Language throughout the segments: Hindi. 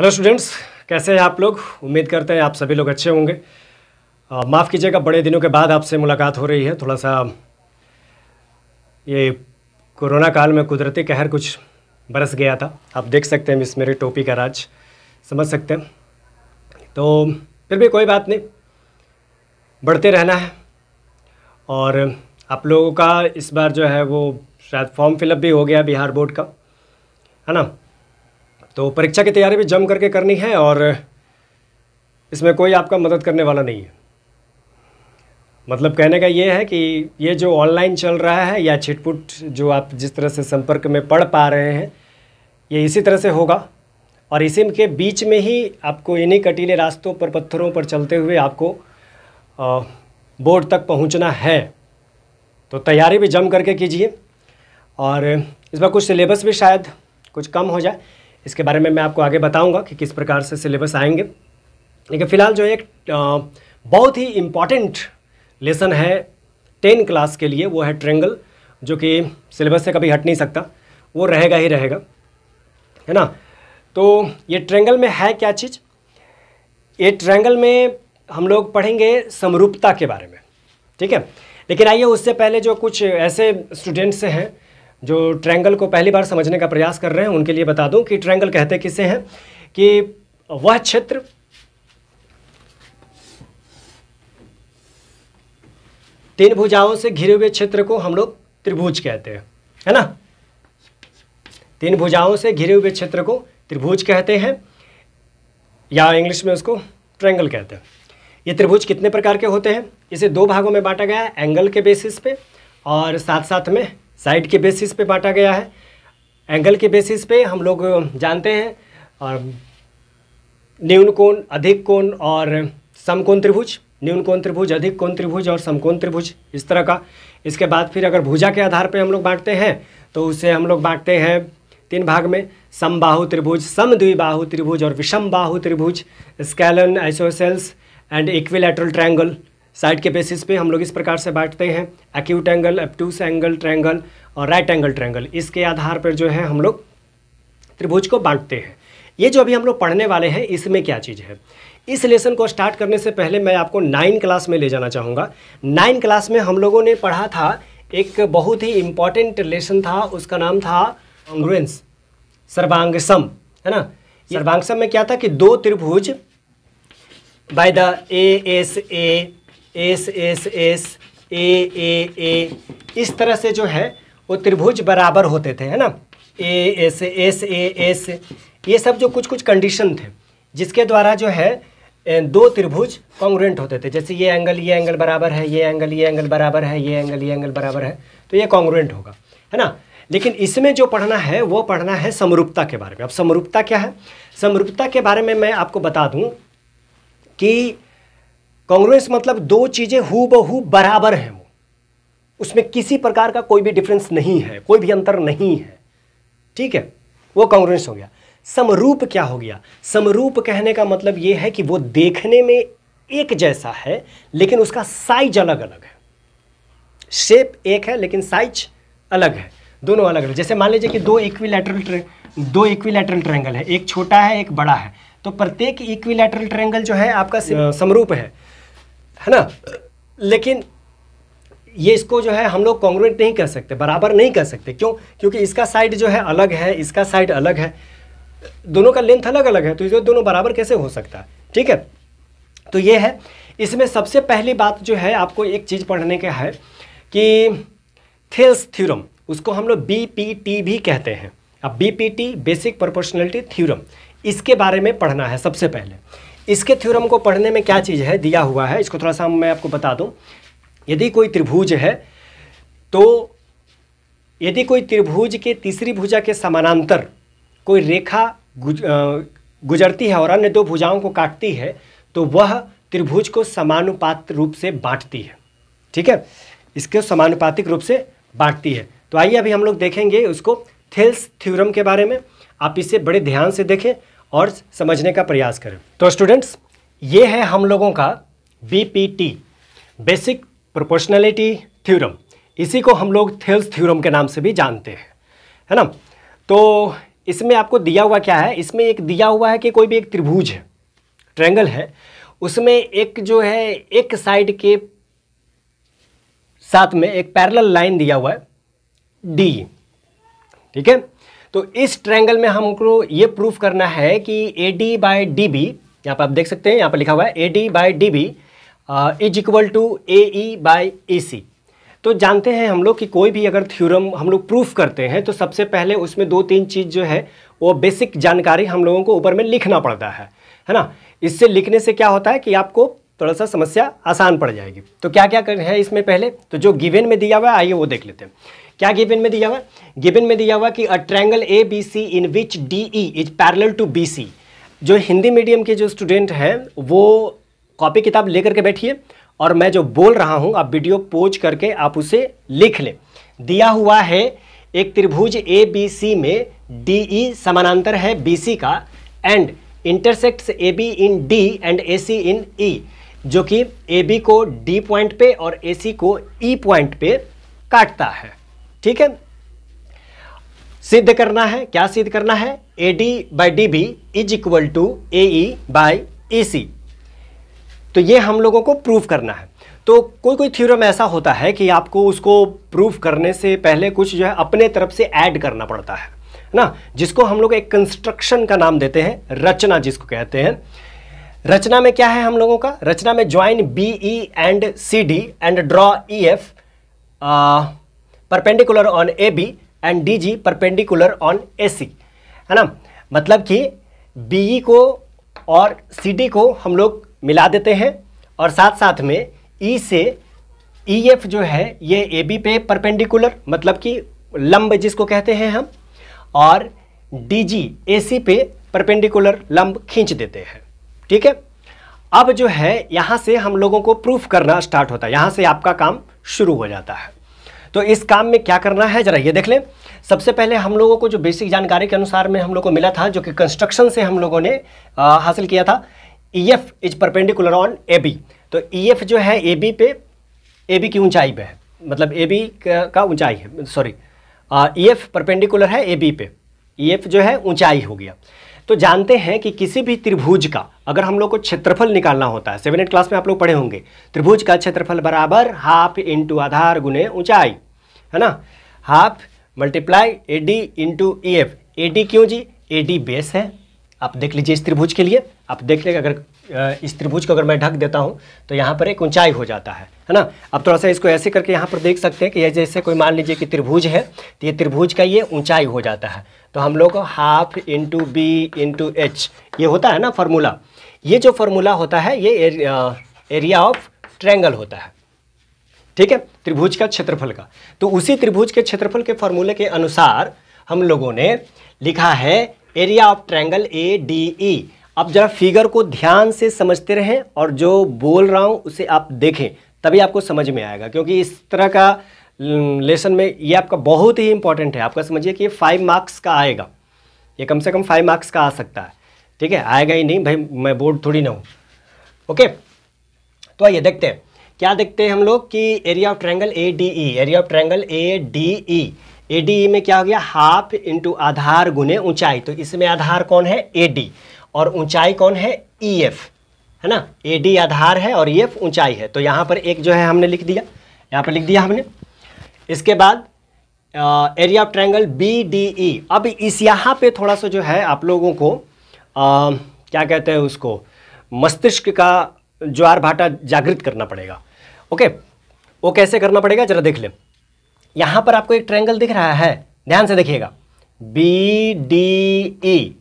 हेलो स्टूडेंट्स, कैसे हैं आप लोग। उम्मीद करते हैं आप सभी लोग अच्छे होंगे। माफ़ कीजिएगा, बड़े दिनों के बाद आपसे मुलाकात हो रही है। थोड़ा सा ये कोरोना काल में कुदरती कहर कुछ बरस गया था। आप देख सकते हैं इस मेरी टोपी का राज, समझ सकते हैं। तो फिर भी कोई बात नहीं, बढ़ते रहना है। और आप लोगों का इस बार जो है वो शायद फॉर्म फिलअप भी हो गया बिहार बोर्ड का, है ना। तो परीक्षा की तैयारी भी जम करके करनी है और इसमें कोई आपका मदद करने वाला नहीं है। मतलब कहने का ये है कि ये जो ऑनलाइन चल रहा है या छिटपुट जो आप जिस तरह से संपर्क में पढ़ पा रहे हैं, ये इसी तरह से होगा। और इसी के बीच में ही आपको इन्हीं कटीले रास्तों पर, पत्थरों पर चलते हुए आपको बोर्ड तक पहुंचना है। तो तैयारी भी जम करके कीजिए। और इस बार कुछ सिलेबस भी शायद कुछ कम हो जाए, इसके बारे में मैं आपको आगे बताऊंगा कि किस प्रकार से सिलेबस आएंगे। लेकिन फ़िलहाल जो एक बहुत ही इम्पॉर्टेंट लेसन है 10 क्लास के लिए, वो है ट्रायंगल, जो कि सिलेबस से कभी हट नहीं सकता, वो रहेगा ही रहेगा, है ना। तो ये ट्रायंगल में है क्या चीज़, ये ट्रायंगल में हम लोग पढ़ेंगे समरूपता के बारे में, ठीक है। लेकिन आइए उससे पहले जो कुछ ऐसे स्टूडेंट्स हैं जो ट्रायंगल को पहली बार समझने का प्रयास कर रहे हैं, उनके लिए बता दूं कि ट्रायंगल कहते किसे हैं कि वह क्षेत्र तीन भुजाओं से घिरे हुए क्षेत्र को हम लोग त्रिभुज कहते हैं, है ना। तीन भुजाओं से घिरे हुए क्षेत्र को त्रिभुज कहते हैं, या इंग्लिश में उसको ट्रायंगल कहते हैं। ये त्रिभुज कितने प्रकार के होते हैं, इसे दो भागों में बांटा गया है, एंगल के बेसिस पे और साथ साथ में साइड के बेसिस पे बांटा गया है। एंगल के बेसिस पे हम लोग जानते हैं और न्यून कोण, अधिक कोण और समकोण त्रिभुज, न्यून कोण त्रिभुज, अधिक कोण त्रिभुज और समकोण त्रिभुज, इस तरह का। इसके बाद फिर अगर भुजा के आधार पे हम लोग बांटते हैं तो उसे हम लोग बांटते हैं तीन भाग में, समबाहु त्रिभुज, समद्विबाहु त्रिभुज और विषम बाहु त्रिभुज, scalene, isosceles and equilateral triangle. Side के बेसिस पे हम लोग इस प्रकार से बांटते हैं, एक्यूट एंगल, ऑब्टूस एंगल ट्रायंगल और राइट एंगल ट्रायंगल। इसके आधार पर जो है हम लोग त्रिभुज को बांटते हैं। ये जो अभी हम लोग पढ़ने वाले हैं, इसमें क्या चीज़ है, इस लेसन को स्टार्ट करने से पहले मैं आपको 9 क्लास में ले जाना चाहूँगा। 9 क्लास में हम लोगों ने पढ़ा था एक बहुत ही इम्पॉर्टेंट लेसन था, उसका नाम था कॉन्ग्रुएंस, सर्वांग सम, है ना। सर्वांग सम में क्या था कि दो त्रिभुज बाय द एस ए, इस तरह से जो है वो त्रिभुज बराबर होते थे, है ना। एस एस, ये सब जो कुछ कुछ कंडीशन थे जिसके द्वारा जो है दो त्रिभुज कॉन्ग्रुएंट होते थे। जैसे ये एंगल बराबर है, ये एंगल बराबर है, ये एंगल बराबर है, तो ये कॉन्ग्रुएंट होगा, है ना। लेकिन इसमें जो पढ़ना है वो पढ़ना है समरूपता के बारे में। अब समरूपता क्या है, समरूपता के बारे में मैं आपको बता दूं कि कॉन्ग्रुएंस मतलब दो चीज़ें हूबहू बराबर हैं, वो उसमें किसी प्रकार का कोई भी डिफरेंस नहीं है, कोई भी अंतर नहीं है, ठीक है, वो कॉन्ग्रुएंस हो गया। समरूप क्या हो गया, समरूप कहने का मतलब ये है कि वो देखने में एक जैसा है लेकिन उसका साइज अलग अलग है। शेप एक है लेकिन साइज अलग है, दोनों अलग अलग। जैसे मान लीजिए कि दो इक्विलैटरल ट्रायंगल है, एक छोटा है एक बड़ा है, तो प्रत्येक इक्विलैटरल ट्रायंगल जो है आपका समरूप है ना। लेकिन ये इसको जो है हम लोग कॉन्ग्रुएंट नहीं कह सकते, बराबर नहीं कह सकते। क्यों? क्योंकि इसका साइड जो है अलग है, इसका साइड अलग है, दोनों का लेंथ अलग अलग है, तो ये दोनों बराबर कैसे हो सकता है, ठीक है। तो ये है, इसमें सबसे पहली बात जो है आपको एक चीज़ पढ़ने का है कि थेल्स थ्योरम, उसको हम लोग BPT भी कहते हैं। अब BPT बेसिक प्रोपोर्शनलिटी थ्योरम, इसके बारे में पढ़ना है सबसे पहले। इसके थ्योरम को पढ़ने में क्या चीज़ है दिया हुआ है, इसको थोड़ा सा मैं आपको बता दूं। यदि कोई त्रिभुज है तो यदि कोई त्रिभुज के तीसरी भुजा के समानांतर कोई रेखा गुजरती है और अन्य दो भुजाओं को काटती है तो वह त्रिभुज को समानुपात रूप से बांटती है, ठीक है, इसके समानुपातिक रूप से बांटती है। तो आइए अभी हम लोग देखेंगे उसको थेल्स थ्योरम के बारे में। आप इसे बड़े ध्यान से देखें और समझने का प्रयास करें। तो स्टूडेंट्स, ये है हम लोगों का BPT बेसिक प्रोपोर्शनलिटी थ्योरम, इसी को हम लोग थेल्स थ्योरम के नाम से भी जानते हैं, है ना। तो इसमें आपको दिया हुआ क्या है, इसमें एक दिया हुआ है कि कोई भी एक त्रिभुज है, ट्रायंगल है, उसमें एक जो है एक साइड के साथ में एक पैरेलल लाइन दिया हुआ है डी। ठीक है, तो इस ट्रायंगल में हमको ये प्रूफ करना है कि A D by D B, यहाँ पर आप देख सकते हैं, यहाँ पर लिखा हुआ है A D by D B is equal to A E by E C. तो जानते हैं हम लोग कि कोई भी अगर थ्योरम हम लोग प्रूफ करते हैं तो सबसे पहले उसमें 2-3 चीज़ जो है वो बेसिक जानकारी हम लोगों को ऊपर में लिखना पड़ता है ना। इससे लिखने से क्या होता है कि आपको थोड़ा सा समस्या आसान पड़ जाएगी। तो क्या क्या है इसमें, पहले तो जो गिवन में दिया हुआ है आइए वो देख लेते हैं। क्या गिवन में दिया हुआ है, गिवन में दिया हुआ कि a triangle A B C in which D E is parallel to B C. जो हिंदी मीडियम के जो स्टूडेंट हैं वो कॉपी किताब लेकर के बैठिए और मैं जो बोल रहा हूं आप वीडियो पॉज करके आप उसे लिख लें। दिया हुआ है एक त्रिभुज ए बी सी में डी ई समानांतर है बी सी का end intersects A B in D and A C in E, जो कि ए बी को डी पॉइंट पे और ए सी को ई पॉइंट पे काटता है। ठीक है, सिद्ध करना है, क्या सिद्ध करना है, A D by D B is equal to A E by E C. तो ये हम लोगों को प्रूफ करना है। तो कोई कोई थ्योरम ऐसा होता है कि आपको उसको प्रूफ करने से पहले कुछ जो है अपने तरफ से ऐड करना पड़ता है ना, जिसको हम लोग एक कंस्ट्रक्शन का नाम देते हैं, रचना जिसको कहते हैं। रचना में क्या है हम लोगों का, रचना में join B E and C D and draw E F perpendicular on A B and D G perpendicular on A C, है ना। मतलब कि बी ई को और सी डी को हम लोग मिला देते हैं और साथ साथ में ई से ई एफ जो है ये ए बी पे परपेंडिकुलर, मतलब कि लंब जिसको कहते हैं हम, और डी जी ए सी पे परपेंडिकुलर लंब खींच देते हैं। ठीक है, अब जो है यहाँ से हम लोगों को प्रूफ करना स्टार्ट होता है, यहाँ से आपका काम शुरू हो जाता है। तो इस काम में क्या करना है जरा ये देख लें। सबसे पहले हम लोगों को जो बेसिक जानकारी के अनुसार में हम लोग को मिला था, जो कि कंस्ट्रक्शन से हम लोगों ने हासिल किया था, E F is perpendicular on A B. तो ई एफ जो है ए बी पे, ए बी की ऊंचाई पे है, मतलब ए बी का ऊंचाई है, सॉरी ई एफ परपेंडिकुलर है ए बी पे, ई एफ जो है ऊंचाई हो गया। तो जानते हैं कि किसी भी त्रिभुज का अगर हम लोग को क्षेत्रफल निकालना होता है, 7th क्लास में आप लोग पढ़े होंगे, त्रिभुज का क्षेत्रफल बराबर हाफ इंटू आधार गुने ऊंचाई, है ना। Half multiply A D into E F. A D क्यों जी, ए डी बेस है, आप देख लीजिए इस त्रिभुज के लिए, आप देख लेंगे अगर इस त्रिभुज को अगर मैं ढक देता हूं तो यहाँ पर एक ऊंचाई हो जाता है ना। अब थोड़ा सा इसको ऐसे करके यहाँ पर देख सकते हैं कि जैसे कोई मान लीजिए कि त्रिभुज है तो ये त्रिभुज का ये ऊंचाई हो जाता है। तो हम लोग को half into B into H ये होता है ना फार्मूला, ये जो फार्मूला होता है ये एरिया ऑफ ट्रायंगल होता है। ठीक है, त्रिभुज का क्षेत्रफल का। तो उसी त्रिभुज के क्षेत्रफल के फार्मूले के अनुसार हम लोगों ने लिखा है area of triangle A D E. अब जरा फिगर को ध्यान से समझते रहें और जो बोल रहा हूं उसे आप देखें, तभी आपको समझ में आएगा, क्योंकि इस तरह का लेसन में ये आपका बहुत ही इंपॉर्टेंट है। आपका समझिए कि ये 5 मार्क्स का आएगा, ये कम से कम 5 मार्क्स का आ सकता है। ठीक है, आएगा ही नहीं भाई, मैं बोर्ड थोड़ी ना हूँ। ओके, तो आइए देखते हैं क्या देखते हैं हम लोग कि area of triangle A D E, area of triangle A D E, A D ई में क्या हो गया, हाफ इंटू आधार गुने ऊंचाई। तो इसमें आधार कौन है, ए डी, और ऊंचाई कौन है, ई एफ, है ना। ए डी आधार है और ई एफ ऊंचाई है। तो यहाँ पर एक जो है हमने लिख दिया, यहाँ पर लिख दिया हमने। इसके बाद area of triangle B D E. अब इस यहाँ पे थोड़ा सा जो है आप लोगों को क्या कहते हैं उसको, मस्तिष्क का ज्वार भाटा जागृत करना पड़ेगा। ओके, वो कैसे करना पड़ेगा जरा देख लें। यहाँ पर आपको एक ट्रायंगल दिख रहा है, ध्यान से देखिएगा, B D E,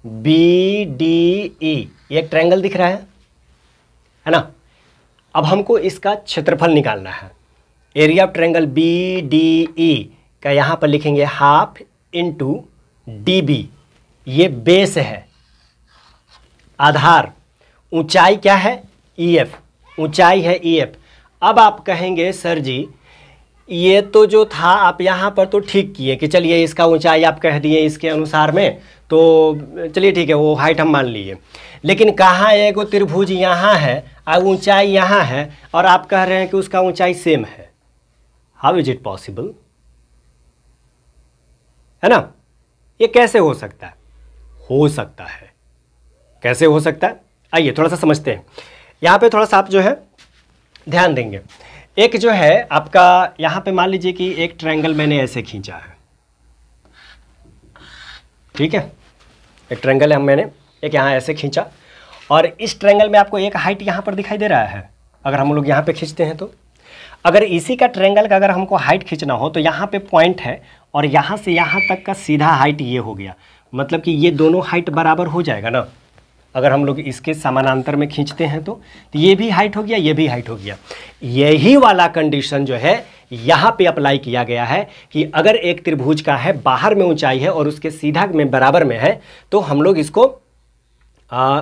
B D E, ये एक ट्रायंगल दिख रहा है ना। अब हमको इसका क्षेत्रफल निकालना है। Area of triangle B D E का यहाँ पर लिखेंगे हाफ इंटू डी बी, ये बेस है, आधार, ऊंचाई क्या है, ई एफ, ऊंचाई है ई एफ। अब आप कहेंगे सर जी ये तो जो था आप यहाँ पर तो ठीक किए कि चलिए इसका ऊंचाई आप कह दिए इसके अनुसार में, तो चलिए ठीक है वो हाइट हम मान लिए, लेकिन कहाँ एगो त्रिभुज यहाँ है और ऊंचाई यहाँ है और आप कह रहे हैं कि उसका ऊंचाई सेम है। हाउ इज इट पॉसिबल, है ना। ये कैसे हो सकता है? हो सकता है, कैसे हो सकता है? आइए थोड़ा सा समझते हैं। यहाँ पे थोड़ा सा आप जो है ध्यान देंगे। एक जो है आपका यहाँ पे मान लीजिए कि एक ट्रायंगल मैंने ऐसे खींचा है, ठीक है, एक ट्रायंगल मैंने एक यहाँ ऐसे खींचा, और इस ट्रायंगल में आपको एक हाइट यहाँ पर दिखाई दे रहा है। अगर हम लोग यहाँ पे खींचते हैं तो अगर इसी का ट्रायंगल का अगर हमको हाइट खींचना हो तो यहाँ पे पॉइंट है और यहाँ से यहाँ तक का सीधा हाइट ये हो गया, मतलब कि ये दोनों हाइट बराबर हो जाएगा ना। अगर हम लोग इसके समानांतर में खींचते हैं तो ये भी हाइट हो गया, ये भी हाइट हो गया। यही वाला कंडीशन जो है यहाँ पे अप्लाई किया गया है कि अगर एक त्रिभुज का है बाहर में ऊंचाई है और उसके सीधा में बराबर में है तो हम लोग इसको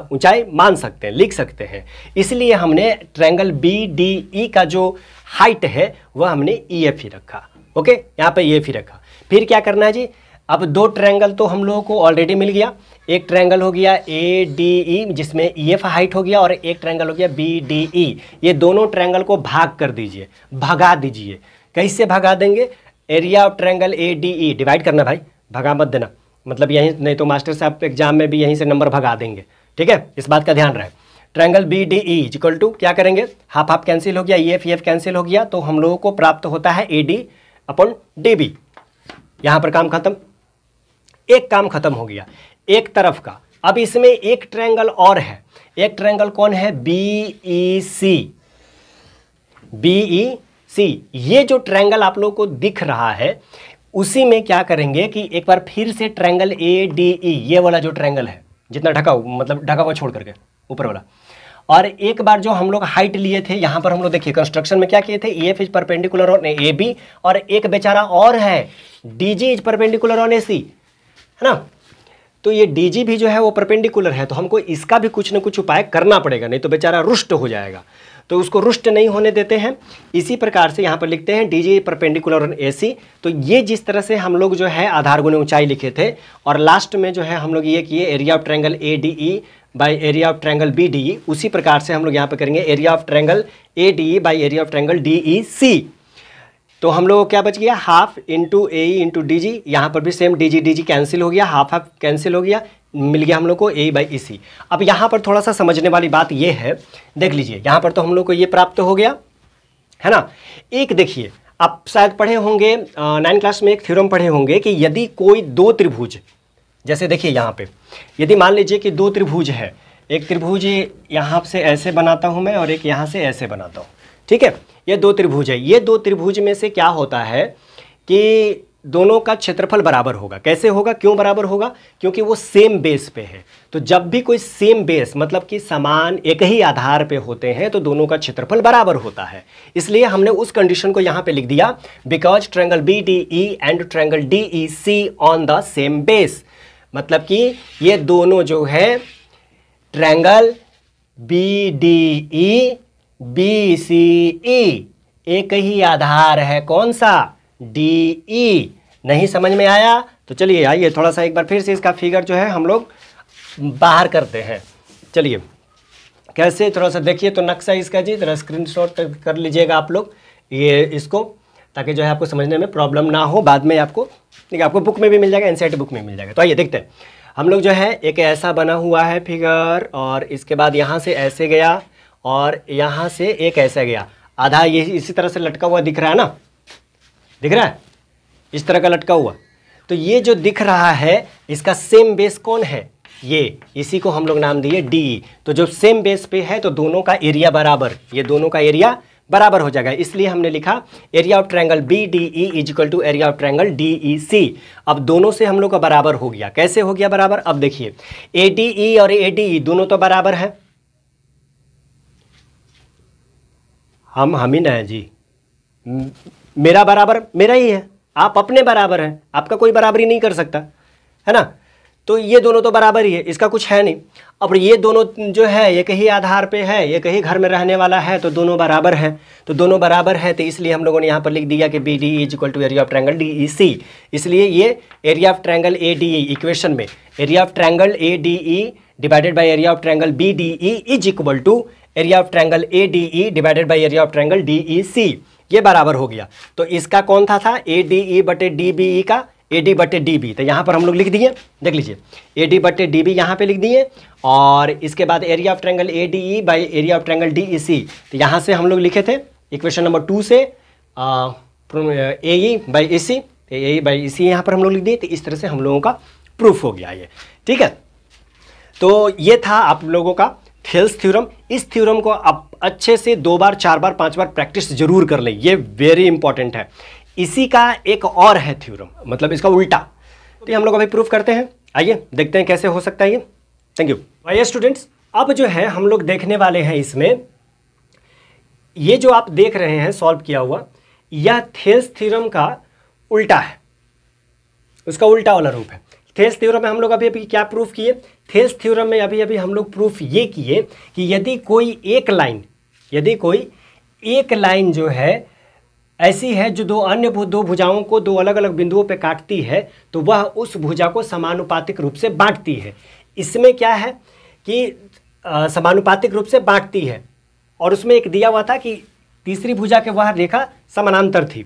ऊंचाई मान सकते हैं, लिख सकते हैं। इसलिए हमने ट्रायंगल BDE का जो हाइट है वह हमने EF ही रखा। ओके, यहाँ पे EF ही रखा। फिर क्या करना है जी, अब दो ट्रायंगल तो हम लोगों को ऑलरेडी मिल गया। एक ट्रायंगल हो गया ADE जिसमें EF हाइट हो गया, और एक ट्रायंगल हो गया BDE। ये दोनों ट्रायंगल को भाग कर दीजिए, भगा दीजिए। कैसे भगा देंगे? Area of triangle ADE divide करना भाई, भगा मत देना, मतलब यहीं, नहीं तो मास्टर साहब एग्जाम में भी यहीं से नंबर भगा देंगे, ठीक है, इस बात का ध्यान रहे। ट्रायंगल BDE इक्वल टू क्या करेंगे, हाफ हाफ कैंसिल हो गया, EF कैंसिल हो गया, तो हम लोगों को प्राप्त होता है AD/DB। यहाँ पर काम खत्म, एक काम खत्म हो गया एक तरफ का। अब इसमें एक ट्रायंगल और है, एक ट्रायंगल कौन है? BEC। ये जो ट्रायंगल आप लोगों को दिख रहा है उसी में क्या करेंगे कि एक बार फिर से ट्रायंगल ADE, ये वाला जो ट्रायंगल है जितना ढका हुआ, मतलब ढका हुआ छोड़ करके ऊपर वाला, और एक बार जो हम लोग हाइट लिए थे यहाँ पर हम लोग देखिए कंस्ट्रक्शन में क्या किए थे, EF is perpendicular on AB, और एक बेचारा और है DG is perpendicular on AC, है ना। तो ये DG भी जो है वो परपेंडिकुलर है, तो हमको इसका भी कुछ ना कुछ उपाय करना पड़ेगा, नहीं तो बेचारा रुष्ट हो जाएगा। तो उसको रुष्ट नहीं होने देते हैं। इसी प्रकार से यहाँ पर लिखते हैं DG परपेंडिकुलर ऑन AC। तो ये जिस तरह से हम लोग जो है आधार गुणे ऊंचाई लिखे थे, और लास्ट में जो है हम लोग ये किए area of triangle ADE bye area of triangle BDE, उसी प्रकार से हम लोग यहाँ पे करेंगे area of triangle ADE bye area of triangle DEC। तो हम लोग को क्या बच गया, half into AE into DG। यहाँ पर भी सेम DG कैंसिल हो गया, हाफ हाफ कैंसिल हो गया, मिल गया हम लोग को AE/EC। अब यहाँ पर थोड़ा सा समझने वाली बात ये है, देख लीजिए यहाँ पर तो हम लोग को ये प्राप्त हो गया, है ना। एक देखिए, आप शायद पढ़े होंगे 9th क्लास में एक थ्योरम पढ़े होंगे कि यदि कोई दो त्रिभुज, जैसे देखिए यहाँ पे यदि मान लीजिए कि दो त्रिभुज है, एक त्रिभुज यहाँ से ऐसे बनाता हूँ मैं और एक यहाँ से ऐसे बनाता हूँ, ठीक है, ये दो त्रिभुज है। ये दो त्रिभुज में से क्या होता है कि दोनों का क्षेत्रफल बराबर होगा। कैसे होगा, क्यों बराबर होगा? क्योंकि वो सेम बेस पे है। तो जब भी कोई सेम बेस मतलब कि समान एक ही आधार पे होते हैं तो दोनों का क्षेत्रफल बराबर होता है। इसलिए हमने उस कंडीशन को यहाँ पे लिख दिया, because triangle BDE and triangle DEC on the same base. मतलब कि ये दोनों जो है ट्रायंगल BDE BCE एक ही आधार है, कौन सा? DE। नहीं समझ में आया तो चलिए आइए थोड़ा सा एक बार फिर से इसका फिगर जो है हम लोग बाहर करते हैं। चलिए कैसे, थोड़ा सा देखिए तो नक्शा इसका जी, जरा स्क्रीनशॉट कर लीजिएगा आप लोग ये इसको, ताकि जो है आपको समझने में प्रॉब्लम ना हो बाद में। आपको देखिए, आपको बुक में भी मिल जाएगा, NCERT बुक में मिल जाएगा। तो आइए देखते हैं। हम लोग जो है एक ऐसा बना हुआ है फिगर, और इसके बाद यहाँ से ऐसे गया और यहाँ से एक ऐसे गया, आधा ये इसी तरह से लटका हुआ दिख रहा है ना, दिख रहा है इस तरह का लटका हुआ। तो ये जो दिख रहा है इसका सेम बेस कौन है? ये, इसी को हम लोग नाम दिए DE। तो जो सेम बेस पे है तो दोनों का एरिया बराबर, ये दोनों का एरिया बराबर हो जाएगा। इसलिए हमने लिखा area of triangle BDE is equal to area of triangle DEC। अब दोनों से हम लोग का बराबर हो गया। कैसे हो गया बराबर? अब देखिए ADE और ADE दोनों तो बराबर है, हम ही ना है जी, मेरा बराबर मेरा ही है, आप अपने बराबर हैं, आपका कोई बराबरी नहीं कर सकता, है ना। तो ये दोनों तो बराबर ही है, इसका कुछ है नहीं। अब ये दोनों जो है एक ही आधार पे है, एक ही घर में रहने वाला है, तो दोनों बराबर है। तो दोनों बराबर है तो इसलिए हम लोगों ने यहाँ पर लिख दिया कि BDE is equal to area of triangle DEC। इसलिए ये area of triangle ADE equation में area of triangle ADE divided by area of triangle BDE is equal to area of triangle ADE divided by area of triangle DEC, ये बराबर हो गया। तो इसका कौन था ADE बटे DBE का ए डी बटे डी बी। तो यहाँ पर हम लोग लिख दिए, देख लीजिए ए डी बटे डी बी यहाँ पे लिख दिए, और इसके बाद area of triangle A D E by area of triangle D E C. तो यहाँ से हम लोग लिखे थे इक्वेशन नंबर 2 से ए E by A C, A E by A सी यहाँ पर हम लोग लिख दिए। तो इस तरह से हम लोगों का प्रूफ हो गया ये, ठीक है। तो ये था आप लोगों का थेल्स थ्योरम। इस थ्योरम को आप अच्छे से 2 बार 4 बार 5 बार प्रैक्टिस जरूर कर लें, ये वेरी इंपॉर्टेंट है। इसी का एक और है थ्योरम, मतलब इसका उल्टा, तो हम लोग अभी प्रूफ करते हैं। आइए देखते हैं कैसे हो सकता है ये। Thank you. आइए स्टूडेंट्स, अब जो है हम लोग देखने वाले हैं इसमें, ये जो आप देख रहे हैं सॉल्व किया हुआ, यह थेल्स थ्योरम का उल्टा है, उसका उल्टा वाला रूप है। थेल्स थ्योरम में हम लोग अभी क्या प्रूफ किए? थेल्स थ्योरम में अभी हम लोग प्रूफ ये किए कि यदि कोई एक लाइन जो है ऐसी है जो दो भुजाओं को 2 अलग अलग बिंदुओं पे काटती है, तो वह उस भुजा को समानुपातिक रूप से बांटती है। इसमें क्या है कि समानुपातिक रूप से बांटती है, और उसमें एक दिया हुआ था कि तीसरी भुजा के वह रेखा समानांतर थी।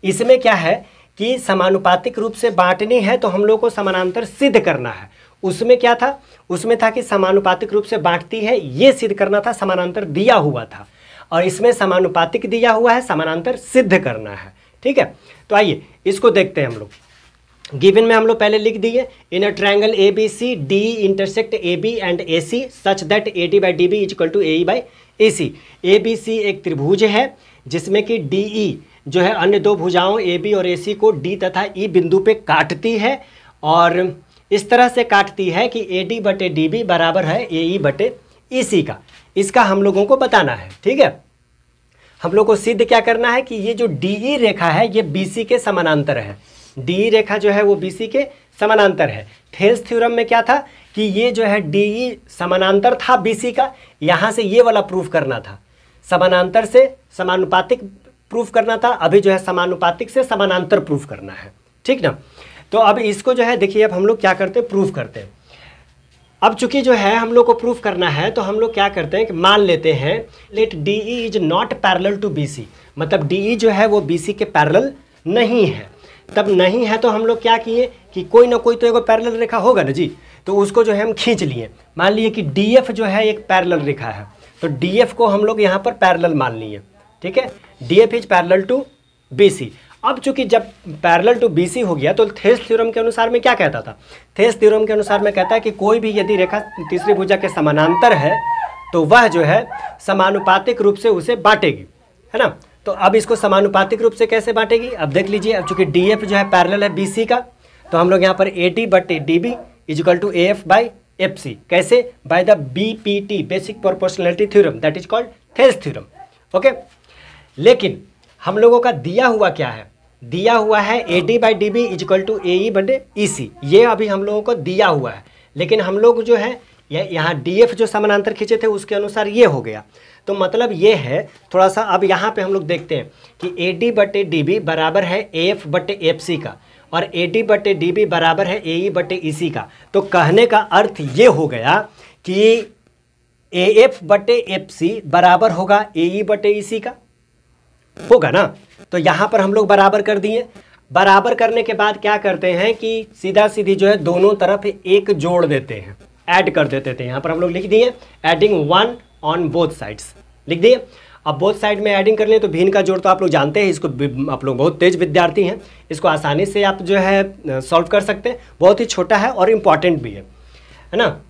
इसमें क्या है कि समानुपातिक रूप से बांटनी है तो हम लोग को समानांतर सिद्ध करना है। उसमें क्या था? उसमें था कि समानुपातिक रूप से बांटती है, ये सिद्ध करना था, समानांतर दिया हुआ था। और इसमें समानुपातिक दिया हुआ है, समानांतर सिद्ध करना है, ठीक है। तो आइए इसको देखते हैं हम लोग। गिवन में हम लोग पहले लिख दिए, in a triangle A B C D intersect A B and A C such that A D by D B is equal to A E by A C. A B C एक त्रिभुज है जिसमें कि डी ई जो है अन्य 2 भुजाओं ए बी और ए सी को डी तथा ई बिंदु पे काटती है, और इस तरह से काटती है कि ए डी बटे डी बी बराबर है ए ई बटे ई सी का। इसका हम लोगों को बताना है, ठीक है। हम लोग को सिद्ध क्या करना है कि ये जो डी ई रेखा है ये बी सी के समानांतर है। डी ई रेखा जो है वो बी सी के समानांतर है। थेल्स थ्योरम में क्या था कि ये जो है डी ई समानांतर था बी सी का, यहाँ से ये वाला प्रूफ करना था, समानांतर से समानुपातिक प्रूफ करना था। अभी जो है समानुपातिक से समानांतर प्रूफ करना है, ठीक ना। तो अब इसको जो है देखिए, अब हम लोग क्या करते हैं, प्रूफ करते हैं। अब चूंकि जो है हम लोग को प्रूफ करना है तो हम लोग क्या करते हैं कि मान लेते हैं let D E is not parallel to B C, मतलब डी ई जो है वो बी सी के पैरेलल नहीं है। तब नहीं है तो हम लोग क्या किए कि कोई ना कोई तो एक पैरेलल रेखा होगा ना जी, तो उसको जो है हम खींच लिए। मान लिए कि डी एफ जो है एक पैरेलल रेखा है, तो डी एफ को हम लोग यहाँ पर पैरेलल मान लिए, ठीक है। D F is parallel to B C. अब चूंकि जब पैरेलल टू बी सी हो गया तो थेल्स थ्योरम के अनुसार में क्या कहता था? थेल्स थ्योरम के अनुसार में कहता है कि कोई भी यदि रेखा तीसरी भुजा के समानांतर है तो वह जो है समानुपातिक रूप से उसे बांटेगी, है ना। तो अब इसको समानुपातिक रूप से कैसे बांटेगी? अब देख लीजिए, अब चूंकि डी एफ जो है पैरेलल है बी सी का, तो हम लोग यहाँ पर ए डी बटे D B is equal to A F by F C. कैसे? By the B P T, basic proportionality theorem, that is called Thales theorem, okay. लेकिन हम लोगों का दिया हुआ क्या है? दिया हुआ है A D by D B is equal to A E बटे ई सी। ये अभी हम लोगों को दिया हुआ है, लेकिन हम लोग जो है यहाँ डी एफ जो समानांतर खींचे थे उसके अनुसार ये हो गया। तो मतलब ये है थोड़ा सा, अब यहाँ पे हम लोग देखते हैं कि ए डी बटे डी बी बराबर है ए एफ बटे एफ सी का, और ए डी बटे डी बी बराबर है ए ई बटे ई सी का। तो कहने का अर्थ ये हो गया कि ए एफ बटे एफ सी बराबर होगा ए ई बटे ई सी का, होगा ना। तो यहाँ पर हम लोग बराबर कर दिए। बराबर करने के बाद क्या करते हैं कि सीधा सीधी जो है दोनों तरफ एक जोड़ देते हैं, ऐड कर देते थे। यहाँ पर हम लोग लिख दिए एडिंग 1 ऑन बोथ साइड्स, लिख दिए। अब बोथ साइड में एडिंग कर लिए तो भिन्न का जोड़ तो आप लोग जानते हैं, इसको आप लोग बहुत तेज विद्यार्थी हैं, इसको आसानी से आप जो है सॉल्व कर सकते हैं। बहुत ही छोटा है और इम्पॉर्टेंट भी है ना।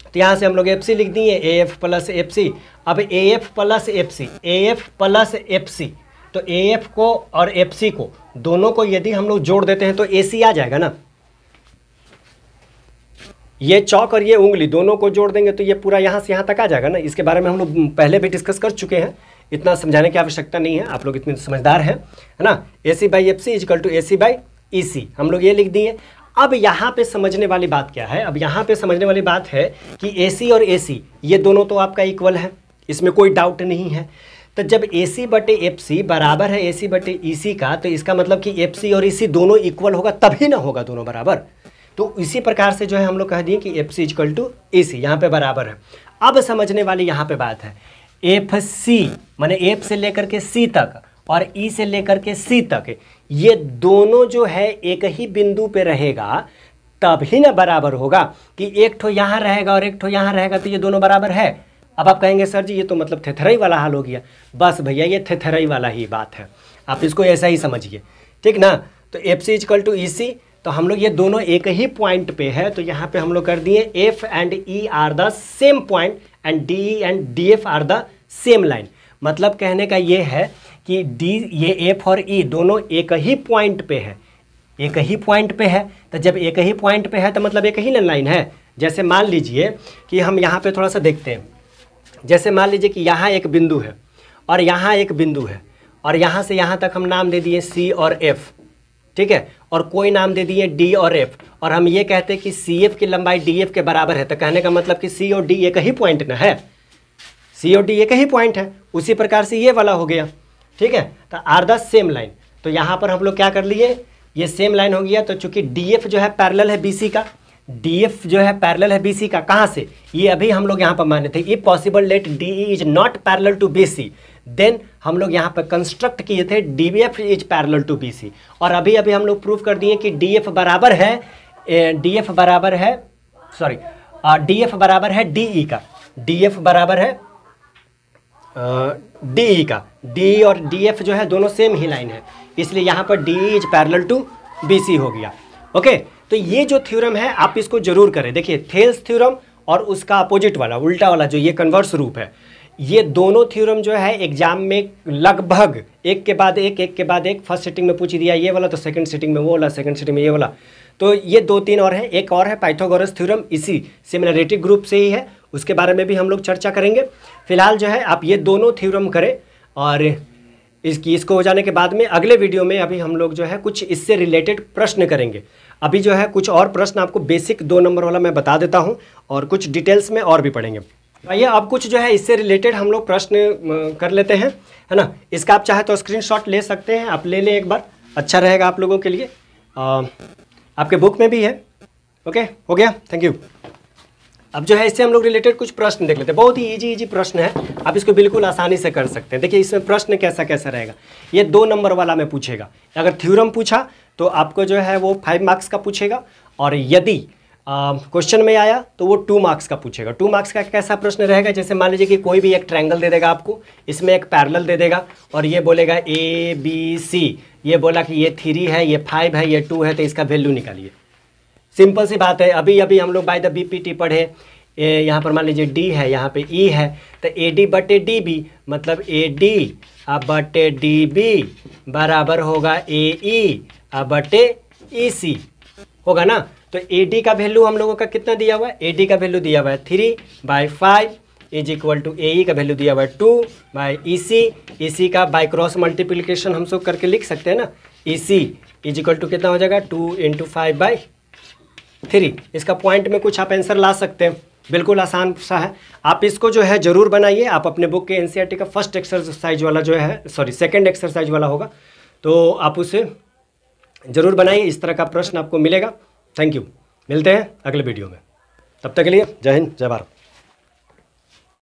तो यहाँ से हम लोग एफ सी लिख दिए, A F plus F C. अब A F plus F C, A F plus F C, तो ए एफ को और एफ सी को दोनों को यदि हम लोग जोड़ देते हैं तो ए सी आ जाएगा ना। ये चौक और ये उंगली दोनों को जोड़ देंगे तो ये पूरा यहाँ से यहाँ तक आ जाएगा ना। इसके बारे में हम लोग पहले भी डिस्कस कर चुके हैं, इतना समझाने की आवश्यकता नहीं है, आप लोग इतने समझदार हैं, है ना। A C by F C is equal to A C by E C, हम लोग ये लिख दिए। अब यहाँ पे समझने वाली बात क्या है? अब यहाँ पे समझने वाली बात है कि ए सी और ए सी ये दोनों तो आपका इक्वल है, इसमें कोई डाउट नहीं है। तो जब ए सी बटे एफ सी बराबर है ए सी बटे ई सी का, तो इसका मतलब कि एफ सी और ई सी दोनों इक्वल होगा, तभी ना होगा दोनों बराबर। तो इसी प्रकार से जो है हम लोग कह दिए कि F C is equal to A सी, यहाँ पे बराबर है। अब समझने वाली यहाँ पे बात है, एफ सी माने एफ से लेकर के सी तक और ई से लेकर के सी तक, ये दोनों जो है एक ही बिंदु पे रहेगा तभी ना बराबर होगा, कि एक ठो यहाँ रहेगा और एक ठो यहाँ रहेगा तो ये दोनों बराबर है। अब आप कहेंगे सर जी ये तो मतलब थेथराई वाला हाल हो गया। बस भैया ये थेथराई वाला ही बात है, आप इसको ऐसा ही समझिए, ठीक ना। तो F C is equal to E C, तो हम लोग ये दोनों एक ही पॉइंट पे है, तो यहाँ पे हम लोग कर दिए F and E R the same point and D and D F R the same line. मतलब कहने का ये है कि डी ये एफ और ई दोनों एक ही पॉइंट पे है, एक ही पॉइंट पे है। तो जब एक ही पॉइंट पे है तो मतलब एक ही लाइन है। जैसे मान लीजिए कि हम यहाँ पे थोड़ा सा देखते हैं, जैसे मान लीजिए कि यहाँ एक बिंदु है और यहाँ एक बिंदु है और यहाँ से यहाँ तक हम नाम दे दिए सी और एफ, ठीक है, और कोई नाम दे दिए डी और एफ, और हम ये कहते हैं कि सी एफ की लंबाई डी एफ के बराबर है। तो कहने का मतलब कि सी और डी एक ही पॉइंट ना है, सी और डी एक ही पॉइंट है। उसी प्रकार से ये वाला हो गया, ठीक है। तो आर द सेम लाइन, तो यहाँ पर हम लोग क्या कर लिए, ये सेम लाइन हो गया। तो चूंकि डी एफ जो है पैरेलल है बी सी का, डी एफ जो है पैरेलल है बी सी का, कहाँ से, ये अभी हम लोग यहाँ पर माने थे if possible let D E is not parallel to B C, then हम लोग यहाँ पर कंस्ट्रक्ट किए थे D B F is parallel to B C. और अभी अभी हम लोग प्रूव कर दिए कि डी एफ बराबर है डी एफ बराबर है डी ई का, डी एफ बराबर है डी ई का, डी और डी एफ जो है दोनों सेम ही लाइन है, इसलिए यहाँ पर D is parallel to B C हो गया। ओके, तो ये जो थ्योरम है आप इसको जरूर करें। देखिए थेल्स थ्योरम और उसका अपोजिट वाला उल्टा वाला जो ये कन्वर्स रूप है, ये दोनों थ्योरम जो है एग्जाम में लगभग एक के बाद एक फर्स्ट सिटिंग में पूछ दिया ये वाला, तो सेकंड सिटिंग में वो वाला, सेकंड सिटिंग में ये वाला। तो ये 2-3 और है, एक और है पाइथागोरस थ्योरम, इसी सिमिलरिटी ग्रुप से ही है, उसके बारे में भी हम लोग चर्चा करेंगे। फिलहाल जो है आप ये दोनों थ्योरम करें, और इसको हो जाने के बाद में अगले वीडियो में अभी हम लोग जो है कुछ इससे रिलेटेड प्रश्न करेंगे। अभी जो है कुछ और प्रश्न आपको बेसिक 2 नंबर वाला मैं बता देता हूँ, और कुछ डिटेल्स में और भी पढ़ेंगे। आइए अब कुछ जो है इससे रिलेटेड हम लोग प्रश्न कर लेते हैं, है ना। इसका आप चाहे तो स्क्रीनशॉट ले सकते हैं, आप ले लें एक बार, अच्छा रहेगा आप लोगों के लिए। आपके बुक में भी है। ओके, हो गया, थैंक यू। अब जो है इससे हम लोग रिलेटेड कुछ प्रश्न देख लेते हैं। बहुत ही इजी प्रश्न है, आप इसको बिल्कुल आसानी से कर सकते हैं। देखिए इसमें प्रश्न कैसा कैसा रहेगा, ये 2 नंबर वाला में पूछेगा। अगर थ्योरम पूछा तो आपको जो है वो 5 मार्क्स का पूछेगा, और यदि क्वेश्चन में आया तो वो 2 मार्क्स का पूछेगा। 2 मार्क्स का कैसा प्रश्न रहेगा, जैसे मान लीजिए कि कोई भी एक ट्रायंगल दे देगा आपको, इसमें एक पैरेलल दे देगा, और ये बोलेगा ए बी सी, ये बोला कि ये 3 है, ये 5 है, ये 2 है, तो इसका वैल्यू निकालिए। सिंपल सी बात है। अभी अभी हम लोग बाय द बीपीटी पढ़े, यहाँ पर मान लीजिए डी है, यहाँ पे ई है, तो ए डी बटे डी बी, मतलब ए डी बटे डी बी बराबर होगा ए ई बटे ई सी, होगा ना। तो ए डी का वैल्यू हम लोगों का कितना दिया हुआ है, ए डी का वैल्यू दिया हुआ है 3/5 इज इक्वल टू ए ई का वैल्यू दिया हुआ है 2/EC। EC का बाय क्रॉस मल्टीप्लिकेशन हम सब करके लिख सकते हैं ना, EC इज इक्वल टू कितना हो जाएगा 2 × 5/3। इसका पॉइंट में कुछ आप आंसर ला सकते हैं, बिल्कुल आसान सा है। आप इसको जो है ज़रूर बनाइए। आप अपने बुक के एनसीईआरटी का फर्स्ट एक्सरसाइज वाला जो है, सेकंड एक्सरसाइज वाला होगा, तो आप उसे ज़रूर बनाइए। इस तरह का प्रश्न आपको मिलेगा। थैंक यू, मिलते हैं अगले वीडियो में। तब तक के लिए जय हिंद, जय भारत।